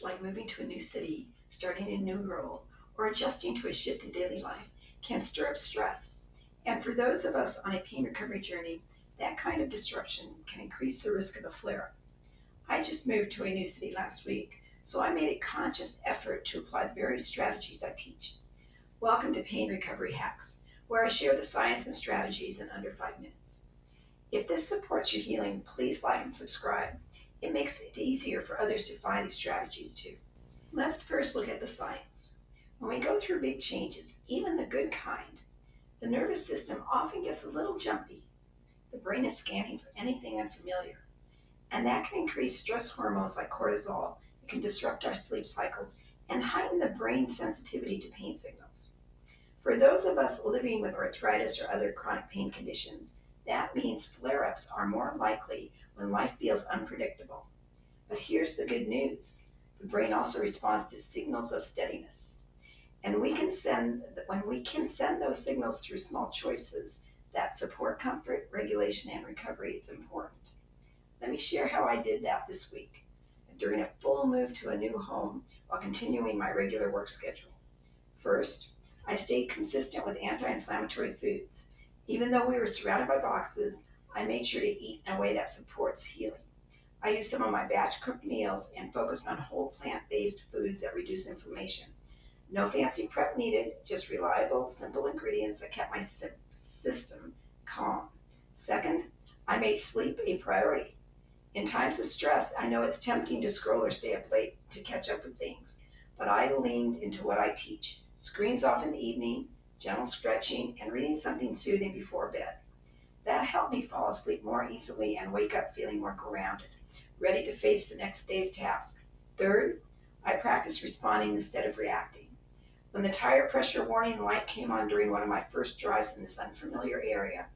challenges like moving to a new city, starting a new role, or adjusting to a shift in daily life can stir up stress. And for those of us on a pain recovery journey, that kind of disruption can increase the risk of a flare up. I just moved to a new city last week, so I made a conscious effort to apply the very strategies I teach. Welcome to Pain Recovery Hacks, where I share the science and strategies in under 5 minutes. If this supports your healing, please like and subscribe. It makes it easier for others to find these strategies too. Let's first look at the science. When we go through big changes, even the good kind, the nervous system often gets a little jumpy. The brain is scanning for anything unfamiliar, and that can increase stress hormones like cortisol. It can disrupt our sleep cycles and heighten the brain's sensitivity to pain signals. For those of us living with arthritis or other chronic pain conditions, that means flare-ups are more likely when life feels unpredictable. But here's the good news. The brain also responds to signals of steadiness. And when we can send those signals through small choices that support comfort, regulation, and recovery, it's important. Let me share how I did that this week during a full move to a new home while continuing my regular work schedule. First, I stayed consistent with anti-inflammatory foods. Even though we were surrounded by boxes, I made sure to eat in a way that supports healing. I used some of my batch cooked meals and focused on whole plant-based foods that reduce inflammation. No fancy prep needed, just reliable, simple ingredients that kept my system calm. Second, I made sleep a priority. In times of stress, I know it's tempting to scroll or stay up late to catch up with things, but I leaned into what I teach. Screens off in the evening, gentle stretching, and reading something soothing before bed. That helped me fall asleep more easily and wake up feeling more grounded, ready to face the next day's task. Third, I practiced responding instead of reacting. When the tire pressure warning light came on during one of my first drives in this unfamiliar area,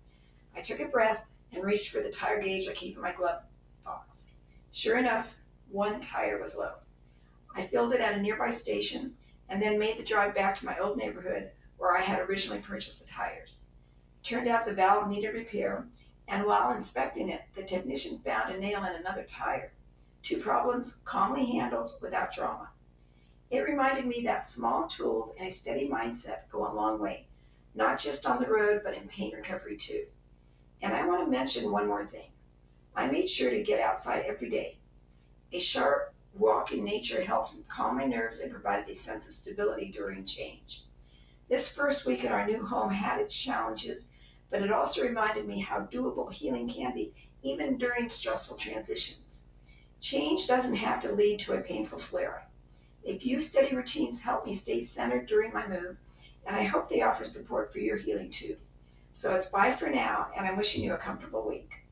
I took a breath and reached for the tire gauge I keep in my glove box. Sure enough, one tire was low. I filled it at a nearby station and then made the drive back to my old neighborhood where I had originally purchased the tires. It turned out the valve needed repair, and while inspecting it, the technician found a nail in another tire. Two problems calmly handled without drama. It reminded me that small tools and a steady mindset go a long way, not just on the road, but in pain recovery too. And I want to mention one more thing. I made sure to get outside every day. A sharp walk in nature helped calm my nerves and provided a sense of stability during change. This first week at our new home had its challenges, but it also reminded me how doable healing can be, even during stressful transitions. Change doesn't have to lead to a painful flare-up. A few steady routines helped me stay centered during my move, and I hope they offer support for your healing too. So it's bye for now, and I'm wishing you a comfortable week.